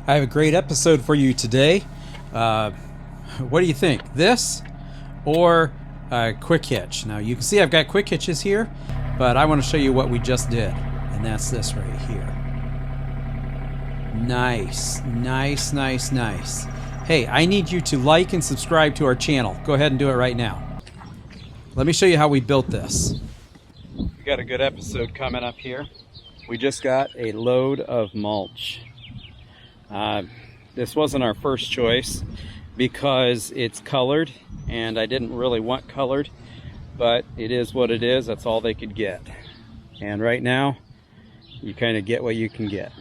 I have a great episode for you today. What do you think? This or quick hitch? Now you can see I've got quick hitches here, but I want to show you what we just did, and that's this right here. Nice, nice, nice, nice. Hey, I need you to like and subscribe to our channel. Go ahead and do it right now. Let me show you how we built this. We got a good episode coming up here. We just got a load of mulch. This wasn't our first choice because it's colored, and I didn't really want colored, but it is what it is. That's all they could get. And right now, you kind of get what you can get.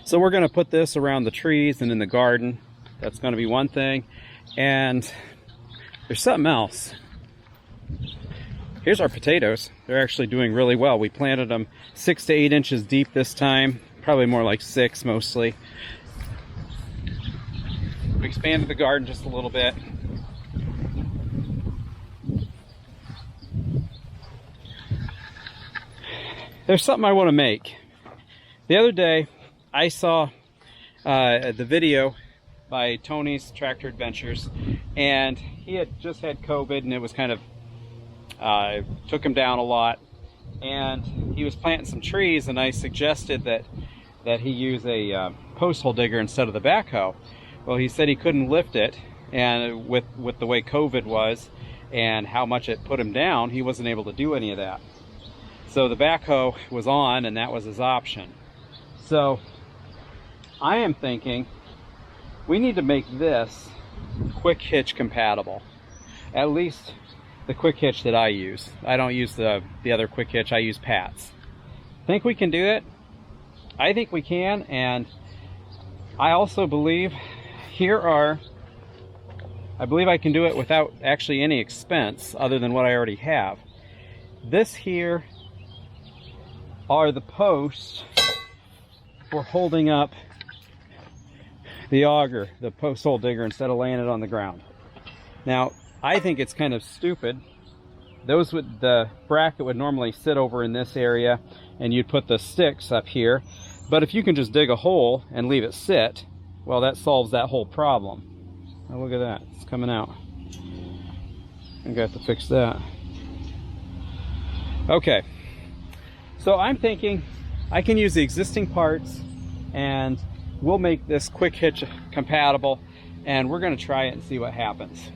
So we're going to put this around the trees and in the garden. That's going to be one thing. And there's something else. Here's our potatoes. They're actually doing really well. We planted them 6 to 8 inches deep this time. Probably more like 6 mostly. We expanded the garden just a little bit. There's something I want to make. The other day, I saw the video by Tony's Tractor Adventures, and he had just had COVID, and it was kind of took him down a lot. And he was planting some trees, and I suggested that he use a post hole digger instead of the backhoe. Well, he said he couldn't lift it, and with the way COVID was and how much it put him down, he wasn't able to do any of that. So the backhoe was on, and that was his option. So I am thinking we need to make this quick hitch compatible. At least the quick hitch that I use. I don't use the other quick hitch, I use Pat's. Think we can do it? I think we can, and I also believe I believe I can do it without actually any expense other than what I already have. This here are the posts for holding up the auger, the post hole digger, instead of laying it on the ground. Now, I think it's kind of stupid. The bracket would normally sit over in this area, and you'd put the sticks up here. But if you can just dig a hole and leave it sit, well, that solves that whole problem. Oh, look at that, it's coming out. I'm gonna have to fix that. Okay, so I'm thinking I can use the existing parts, and we'll make this quick hitch compatible, and we're gonna try it and see what happens.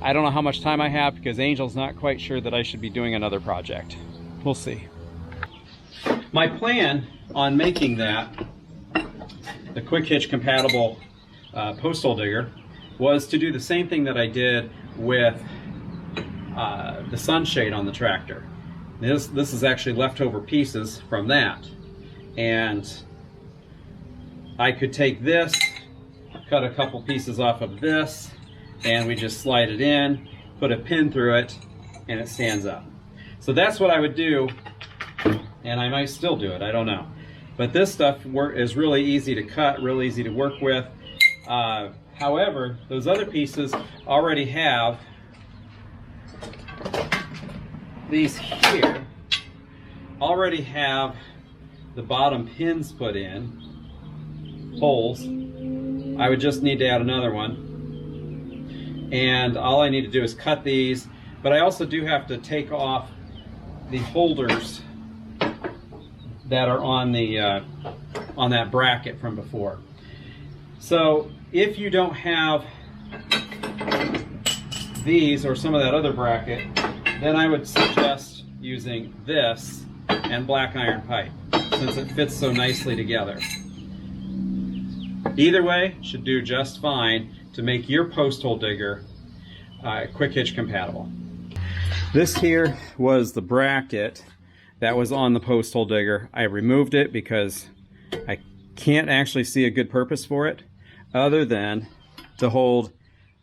I don't know how much time I have because Angel's not quite sure that I should be doing another project. We'll see. My plan on making that, the quick hitch compatible post hole digger, was to do the same thing that I did with the sunshade on the tractor. This is actually leftover pieces from that. And I could take this, cut a couple pieces off of this, and we just slide it in, put a pin through it, and it stands up. So that's what I would do, and I might still do it, I don't know. But this stuff is really easy to cut, really easy to work with. However, those other pieces already have these here, already have the bottom pins put in, holes. I would just need to add another one. And all I need to do is cut these, but I also do have to take off the holders that are on that bracket from before. So if you don't have these or some of that other bracket, then I would suggest using this and black iron pipe, since it fits so nicely together. Either way should do just fine to make your post hole digger quick hitch compatible. This here was the bracket that was on the post hole digger. I removed it because I can't actually see a good purpose for it other than to hold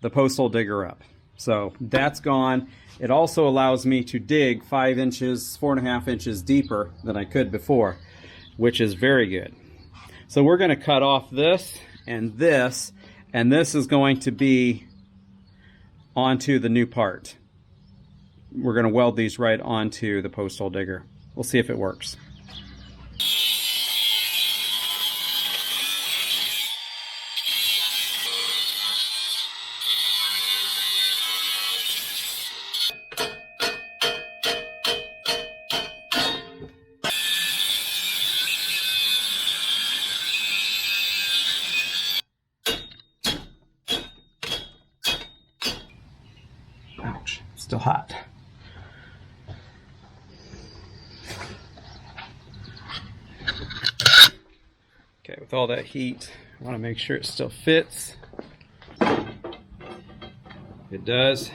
the post hole digger up. So that's gone. It also allows me to dig 5 inches, 4.5 inches deeper than I could before, which is very good. So we're going to cut off this, and this is going to be onto the new part. We're going to weld these right onto the post hole digger. We'll see if it works. with all that heat. I want to make sure it still fits. It does.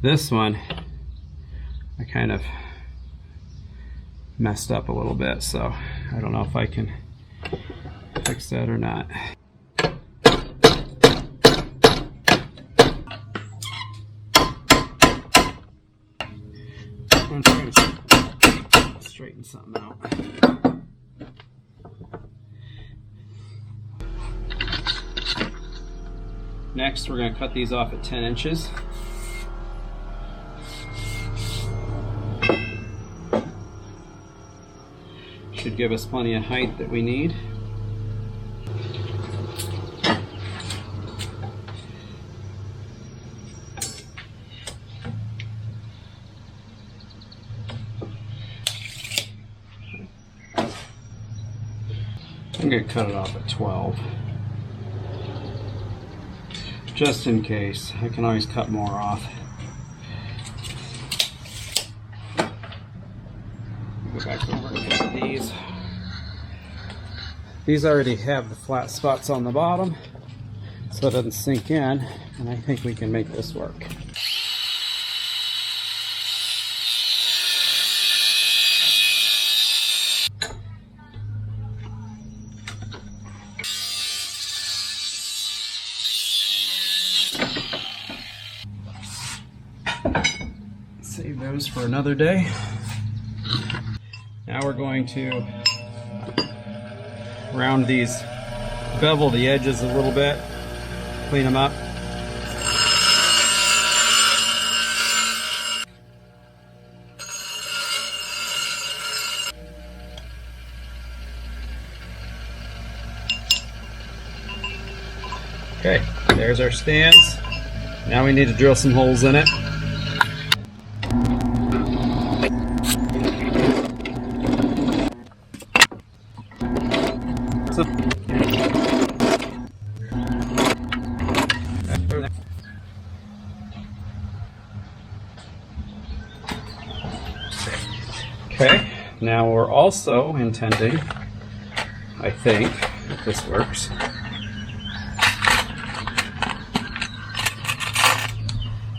This one, I kind of messed up a little bit, so I don't know if I can fix that or not. I'm trying to straighten something out. Next, we're going to cut these off at 10 inches. Should give us plenty of height that we need. I'm going to cut it off at 12. Just in case. I can always cut more off. Go back over and get these. These already have the flat spots on the bottom, so it doesn't sink in, and I think we can make this work. Save those for another day. Now we're going to round these, bevel the edges a little bit, clean them up. Okay, there's our stands. Now we need to drill some holes in it. Okay, now we're also intending, I think, if this works,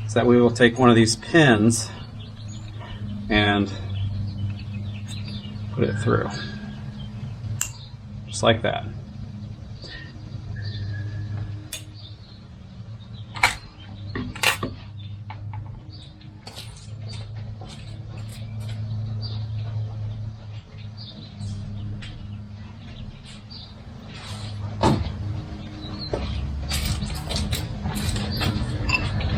is that we will take one of these pins and put it through, just like that.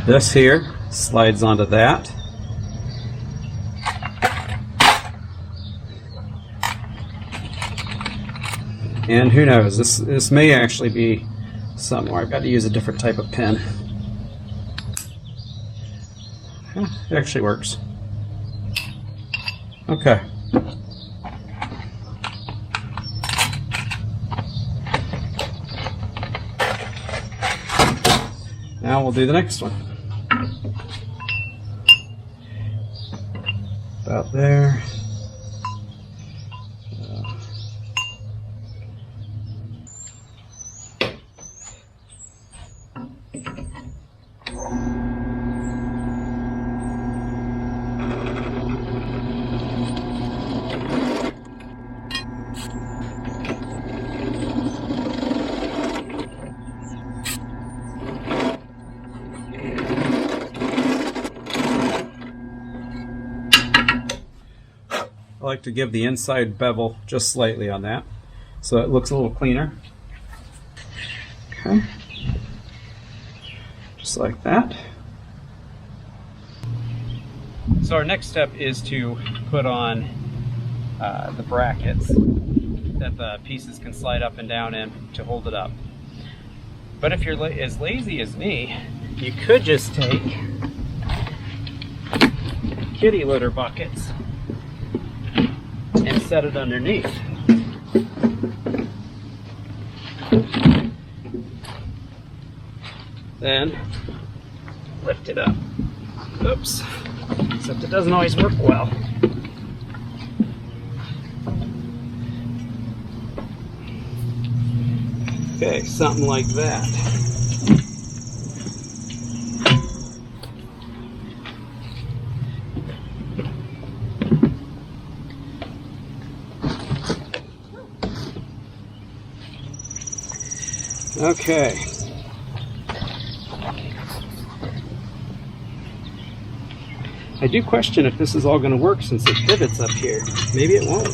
This here slides onto that. And who knows, this may actually be something where I've got to use a different type of pin. Yeah, it actually works. Okay. Now we'll do the next one. About there. I like to give the inside bevel just slightly on that so it looks a little cleaner. Okay, just like that. So our next step is to put on the brackets that the pieces can slide up and down in to hold it up. But if you're as lazy as me, you could just take kitty litter buckets and set it underneath. Then lift it up. Oops. Except it doesn't always work well. Okay, something like that. Okay. I do question if this is all going to work since it pivots up here. Maybe it won't.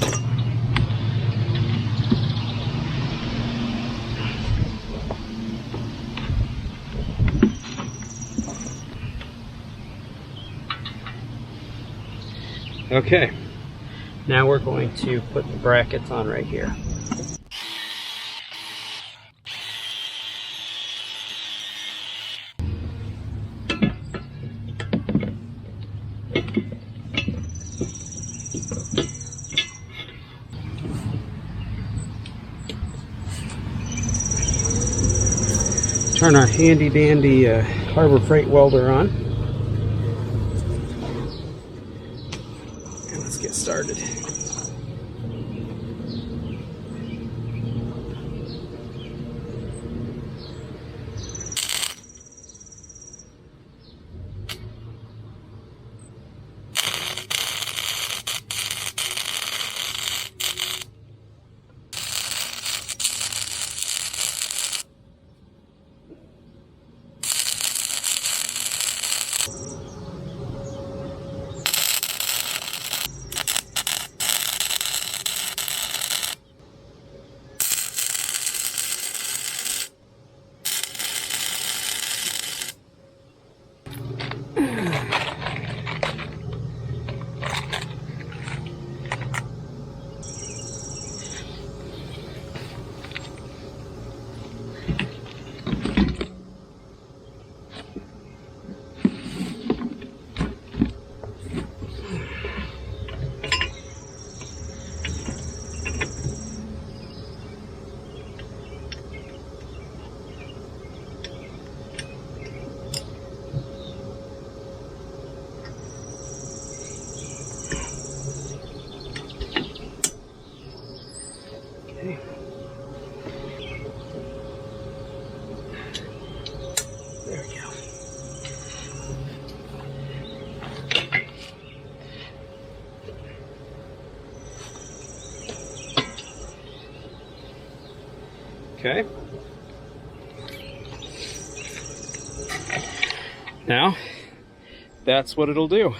Okay, now we're going to put the brackets on right here. Turn our handy dandy Harbor Freight welder on. And let's get started. There we go. Okay. Now, that's what it'll do.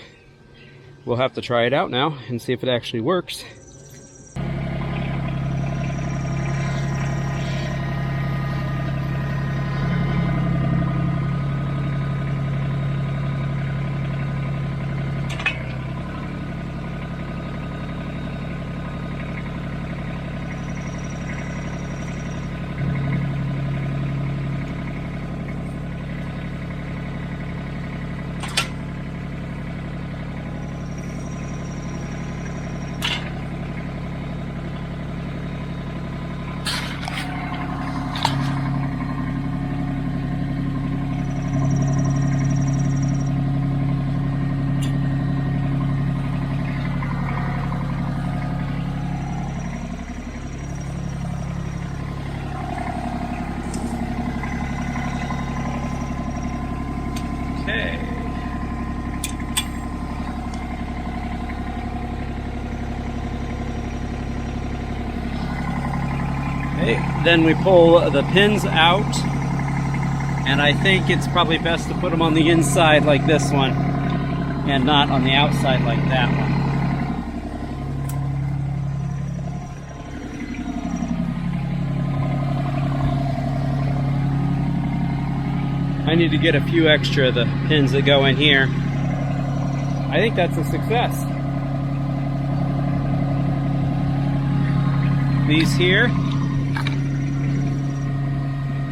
We'll have to try it out now and see if it actually works. Then we pull the pins out, and I think it's probably best to put them on the inside like this one and not on the outside like that one. I need to get a few extra of the pins that go in here. I think that's a success. These here.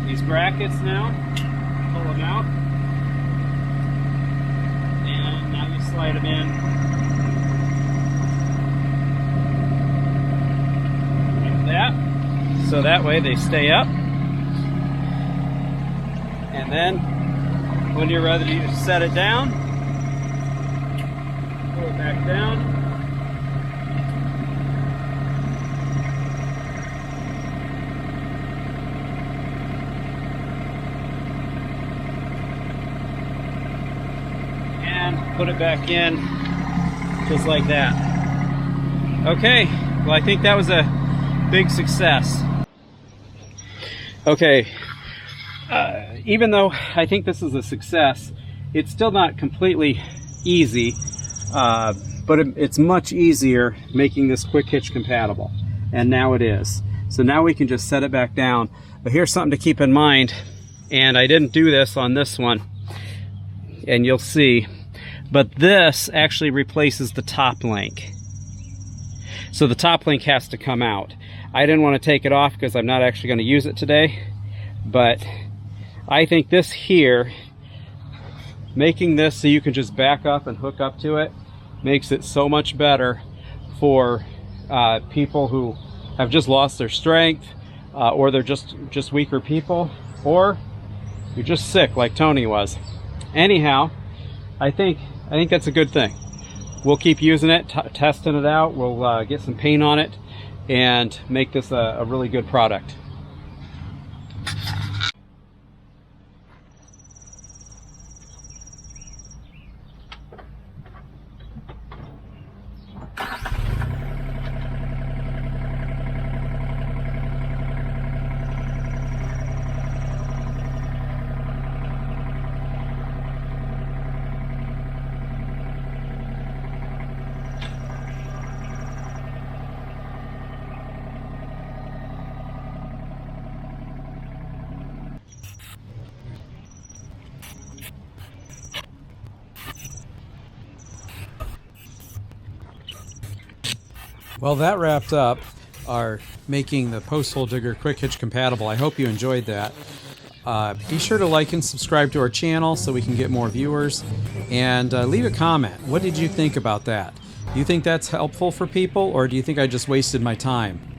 These brackets now, pull them out, and now you slide them in like that, so that way they stay up. And then when you're ready to set it down, Pull it back down. And put it back in just like that. Okay, well, I think that was a big success. Okay, even though I think this is a success, it's still not completely easy, but it's much easier making this quick hitch compatible, and now it is. So now we can just set it back down. But here's something to keep in mind, and I didn't do this on this one, and you'll see, but this actually replaces the top link. So the top link has to come out. I didn't want to take it off because I'm not actually going to use it today, but I think this here, making this so you can just back up and hook up to it, makes it so much better for people who have just lost their strength, or they're just weaker people, or you're just sick like Tony was. Anyhow, I think that's a good thing. We'll keep using it, testing it out. We'll get some paint on it and make this a really good product. Well, that wrapped up our making the post hole digger quick hitch compatible. I hope you enjoyed that. Be sure to like and subscribe to our channel so we can get more viewers, and leave a comment. What did you think about that? Do you think that's helpful for people, or do you think I just wasted my time?